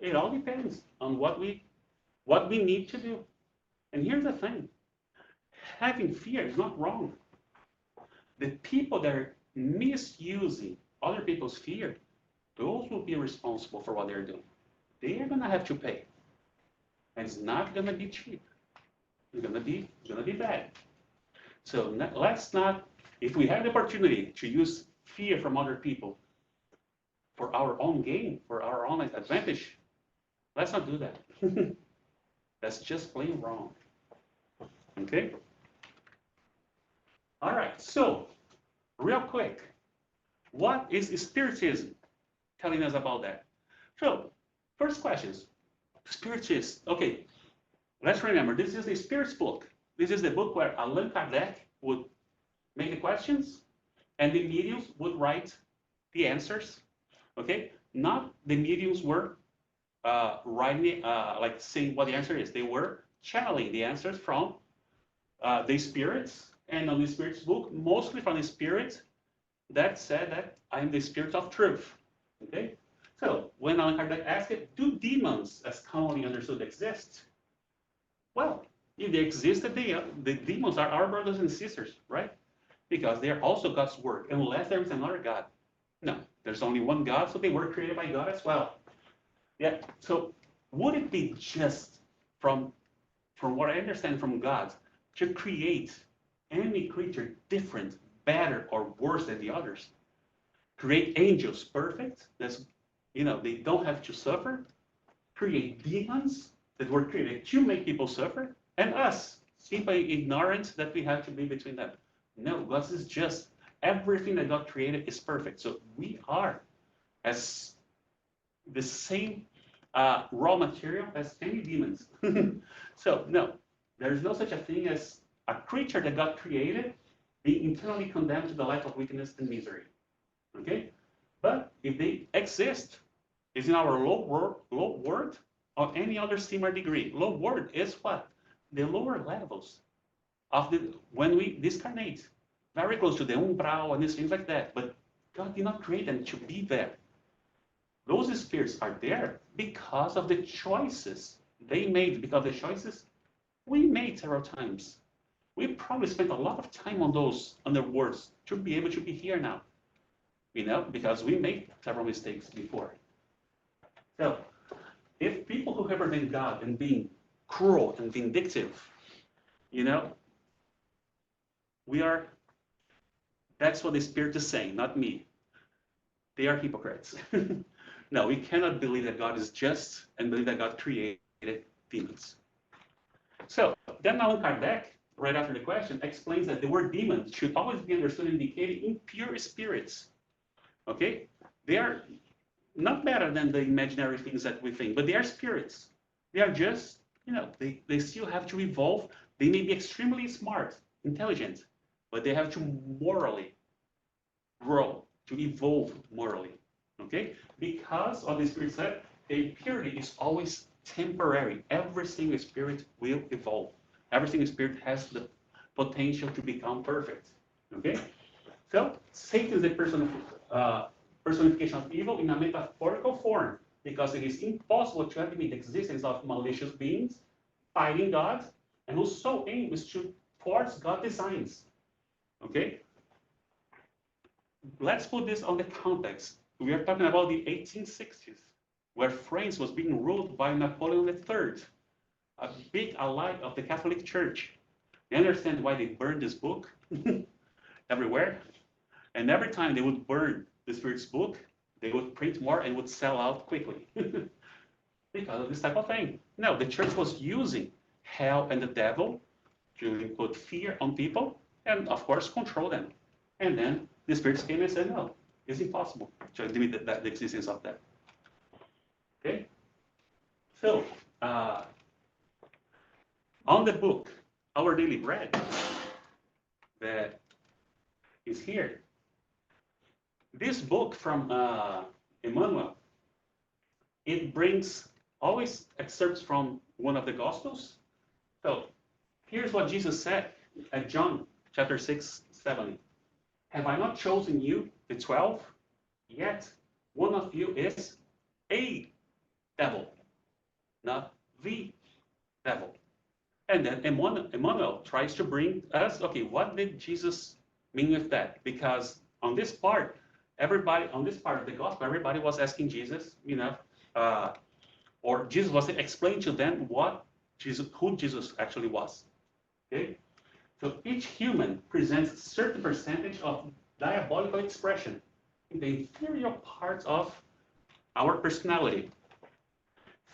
[SPEAKER 1] It all depends on what we need to do. And here's the thing. Having fear is not wrong. The people that are misusing other people's fear, those will be responsible for what they're doing. They are gonna have to pay. And it's not gonna be cheap. It's gonna be bad. So let's not, if we have the opportunity to use fear from other people for our own gain, for our own advantage, let's not do that. That's just plain wrong. Okay? All right, so real quick, what is Spiritism telling us about that? So, first questions. Spiritist, okay, let's remember, this is the Spirit's book. This is the book where Allan Kardec would make the questions and the mediums would write the answers, okay? Not the mediums were writing, like saying what the answer is. They were channeling the answers from the spirits, and on the Spirit's book, mostly from the spirit that said that I am the spirit of truth, okay? So when Allan Kardec asked it, do demons, as commonly understood, exist? Well, if they existed, the demons are our brothers and sisters, right? Because they are also God's work, unless there is another God. No, there's only one God, so they were created by God as well. Yeah, so would it be just from what I understand from God to create any creature different, better, or worse than the others. Create angels perfect, that's, they don't have to suffer. Create demons that were created to make people suffer, and us, simply ignorant that we have to be between them. No, God is just. Everything that God created is perfect. So we are as the same raw material as any demons. So no, there is no such a thing as a creature that God created being internally condemned to the life of weakness and misery. Okay? But if they exist, is in our low world or any other similar degree. Low world is what? The lower levels of when we discarnate, very close to the umbral and these things like that. But God did not create them to be there. Those spirits are there because of the choices they made, because the choices we made several times. We probably spent a lot of time on those words to be able to be here now, because we made several mistakes before. So, if people who represent God and being cruel and vindictive, that's what the Spirit is saying, not me. They are hypocrites. No, we cannot believe that God is just and believe that God created demons. So, then now Kardec, right after the question, explains that the word demons should always be understood indicating impure spirits. Okay? They are not better than the imaginary things that we think, but they are spirits. They are just, they still have to evolve. They may be extremely smart, intelligent, but they have to morally grow, to evolve morally. Okay? Because of the Spirit said, the impurity is always temporary. Every single spirit will evolve. Every single spirit has the potential to become perfect. Okay? So, Satan is the personification of evil in a metaphorical form, because it is impossible to admit the existence of malicious beings fighting God and whose sole aim is to thwart God's designs. Okay? Let's put this on the context. We are talking about the 1860s, where France was being ruled by Napoleon III, a big ally of the Catholic Church. You understand why they burned this book everywhere? And every time they would burn the Spirit's book, they would print more and would sell out quickly because of this type of thing. No, the church was using hell and the devil to put fear on people and, of course, control them. And then the spirits came and said, no, it's impossible to admit the existence of that. Okay? So, on the book, Our Daily Bread, that is here. This book from Emmanuel, it brings always excerpts from one of the Gospels. So, here's what Jesus said at John chapter 6:70. Have I not chosen you, the 12? Yet one of you is a devil, not the devil. And then Emmanuel tries to bring us, okay, what did Jesus mean with that? Because on this part, everybody, on this part of the gospel, everybody was asking Jesus, or Jesus was explaining to them who Jesus actually was. Okay? So each human presents a certain percentage of diabolical expression in the inferior parts of our personality.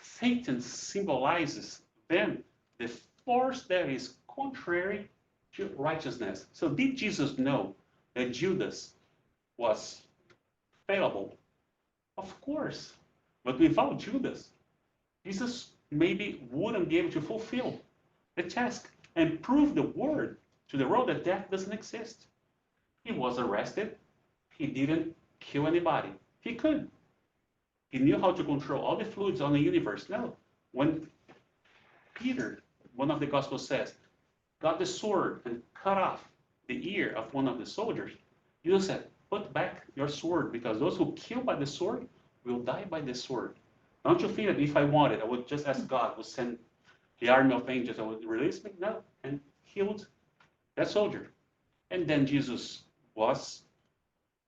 [SPEAKER 1] Satan symbolizes then the force that is contrary to righteousness. So did Jesus know that Judas was fallible? Of course. But without Judas, Jesus maybe wouldn't be able to fulfill the task and prove the word to the world that death doesn't exist. He was arrested. He didn't kill anybody. He could. He knew how to control all the fluids on the universe. No. When Peter, one of the Gospels says, got the sword and cut off the ear of one of the soldiers, Jesus said, put back your sword, because those who kill by the sword will die by the sword. Don't you think that if I wanted, I would just ask God to send the army of angels and would release me? No. And killed that soldier. And then Jesus was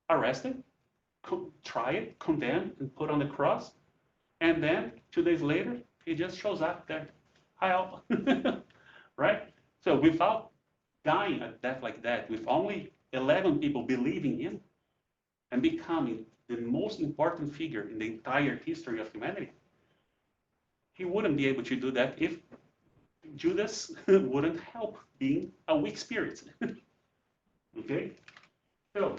[SPEAKER 1] arrested, tried, condemned, and put on the cross. And then 2 days later, he just shows up there. Hi all. Right? So without dying a death like that with only 11 people believing him and becoming the most important figure in the entire history of humanity, he wouldn't be able to do that if Judas wouldn't help being a weak spirit. Okay? So,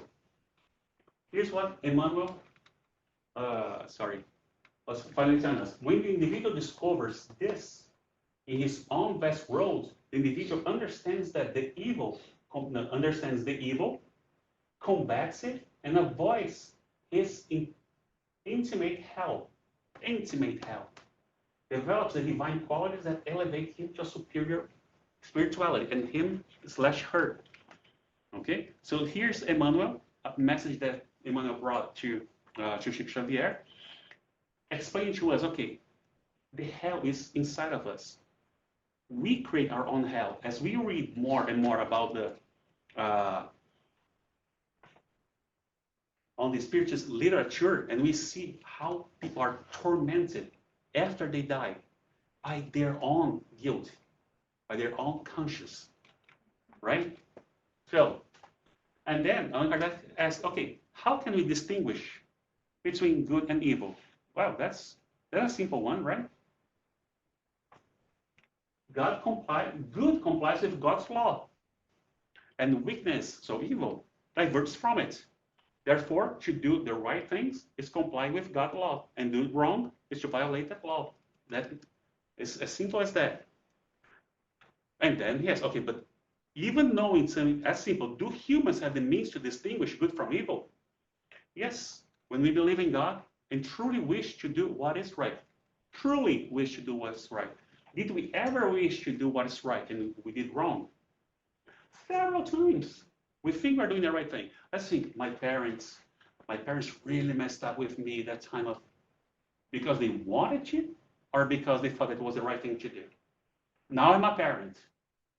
[SPEAKER 1] here's what Emmanuel, was finally telling us. When the individual discovers this in his own vast world, the individual understands that the evil, combats it, and avoids his intimate hell. Intimate hell. Develops the divine qualities that elevate him to a superior spirituality and him/her. Okay? So here's Emmanuel, a message that Emmanuel brought to Chico Xavier, explaining to us, okay, the hell is inside of us. We create our own hell. As we read more and more about on the spiritist literature, and we see how people are tormented after they die by their own guilt, by their own conscience, right? So, and then Kardec asks, okay, how can we distinguish between good and evil? Well, that's a simple one, right? Good complies with God's law, and weakness, so evil, diverts from it. Therefore, to do the right things is comply with God's law, and do wrong is to violate that law. That is as simple as that. And then, yes, okay, but even knowing something as simple, do humans have the means to distinguish good from evil? Yes, when we believe in God and truly wish to do what is right. Truly wish to do what is right. Did we ever wish to do what is right and we did wrong? Several times. We think we're doing the right thing. Let's think, my parents really messed up with me that time of, because they wanted to, or because they thought it was the right thing to do. Now I'm a parent.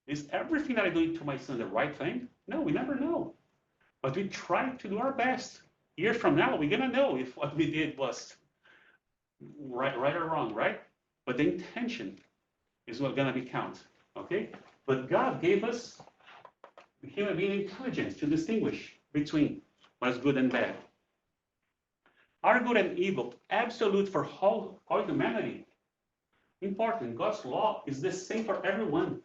[SPEAKER 1] Is everything that I do to my son the right thing? No, we never know. But we try to do our best. Years from now, we're gonna know if what we did was right or wrong, right? But the intention is what's gonna be count, okay? But God gave us human being intelligence to distinguish between what is good and bad. Are good and evil absolute for all humanity? Important, God's law is the same for everyone.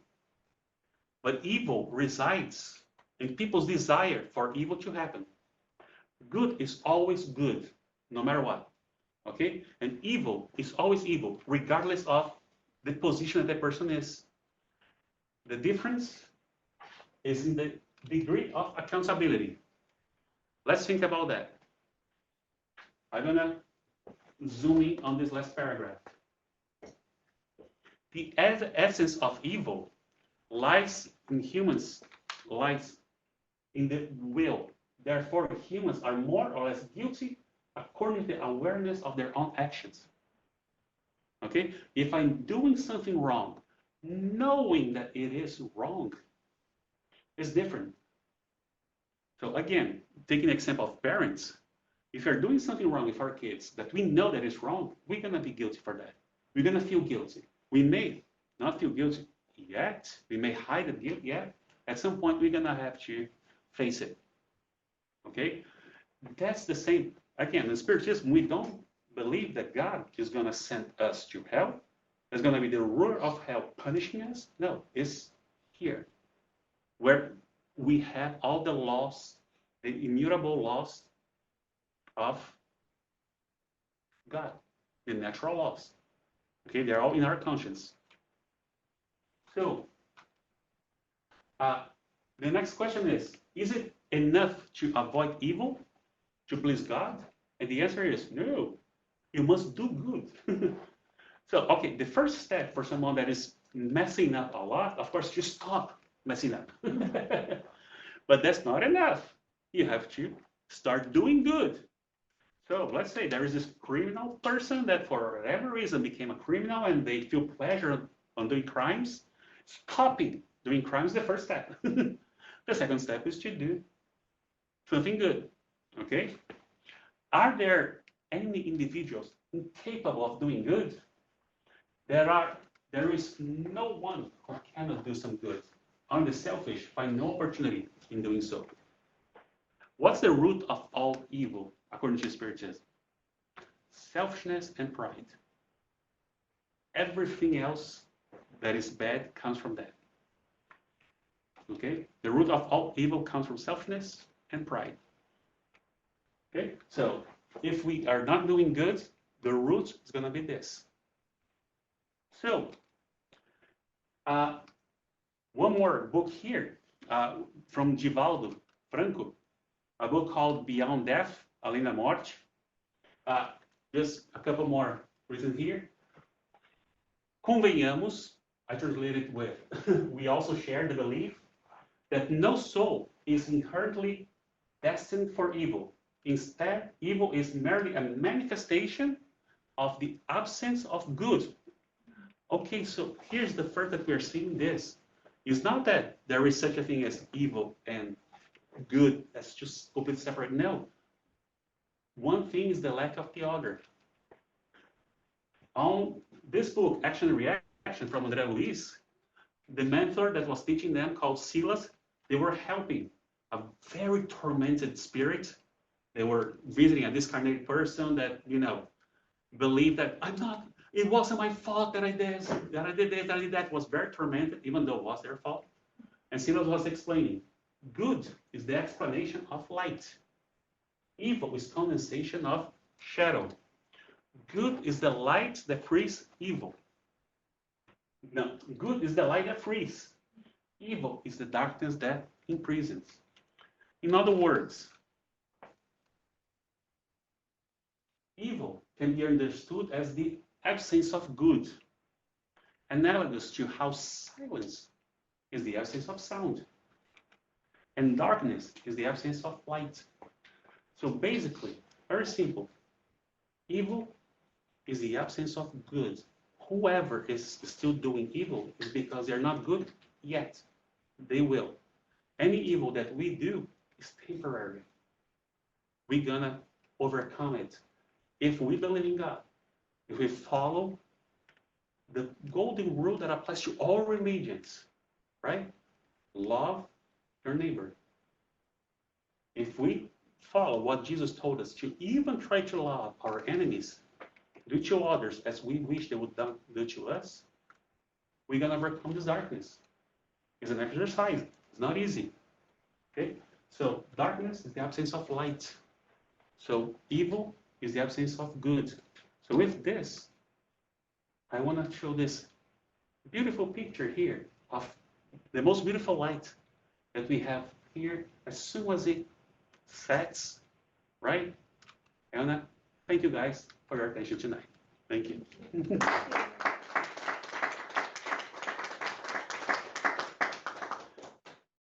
[SPEAKER 1] But evil resides in people's desire for evil to happen. Good is always good, no matter what. Okay? And evil is always evil, regardless of the position that the person is. The difference is in the degree of accountability. Let's think about that. I'm gonna zoom in on this last paragraph. The essence of evil lies in humans, lies in the will. Therefore, humans are more or less guilty according to the awareness of their own actions. Okay? If I'm doing something wrong, knowing that it is wrong, is different. So again, taking an example of parents, if you're doing something wrong with our kids that we know that is wrong, we're gonna be guilty for that. We're gonna feel guilty. We may not feel guilty yet. We may hide the guilt yet. At some point, we're gonna have to face it. Okay? That's the same. Again, in Spiritism, we don't believe that God is gonna send us to hell. There's gonna be the ruler of hell punishing us. No, it's here, where we have all the laws, the immutable laws of God, the natural laws. Okay, they're all in our conscience. So, the next question is it enough to avoid evil, to please God? And the answer is no, you must do good. So, okay, the first step for someone that is messing up a lot, of course, just stop messing up. But that's not enough. You have to start doing good. So let's say there is this criminal person that for whatever reason became a criminal and they feel pleasure on doing crimes. Stopping doing crimes is the first step. The second step is to do something good. Okay? Are there any individuals incapable of doing good? There is no one who cannot do some good. only the selfish find no opportunity in doing so. What's the root of all evil, according to Spiritism? Selfishness and pride. Everything else that is bad comes from that. Okay? The root of all evil comes from selfishness and pride. Okay? So, if we are not doing good, the root is going to be this. So, one more book here from Givaldo Franco, a book called Beyond Death, Além da Morte. Just a couple more reasons here. Convenhamos, I translate it with, we also share the belief that no soul is inherently destined for evil. Instead, evil is merely a manifestation of the absence of good. Okay, so here's the first that we're seeing this. It's not that there is such a thing as evil and good that's just completely separate. No. One thing is the lack of the other. On this book, Action and Reaction from Andre Bastos, the mentor that was teaching them called Silas, they were helping a very tormented spirit. They were visiting a discarnated person that, believed that it wasn't my fault that I did this, that I did that, was very tormented, even though it was their fault. And Silas was explaining, good is the explanation of light. Evil is condensation of shadow. Good is the light that frees evil. No, good is the light that frees. Evil is the darkness that imprisons. In other words, evil can be understood as the absence of good, analogous to how silence is the absence of sound, and darkness is the absence of light. So basically, very simple, evil is the absence of good. Whoever is still doing evil is because they're not good yet. They will. Any evil that we do is temporary. We're gonna overcome it. If we believe in God, if we follow the golden rule that applies to all religions, right? Love your neighbor. If we follow what Jesus told us to even try to love our enemies, do to others as we wish they would do to us, we're going to overcome this darkness. It's an exercise. It's not easy. Okay? So darkness is the absence of light. So evil is the absence of good. So with this, I want to show this beautiful picture here of the most beautiful light that we have here as soon as it sets, right? I want to thank you guys for your attention tonight. Thank you.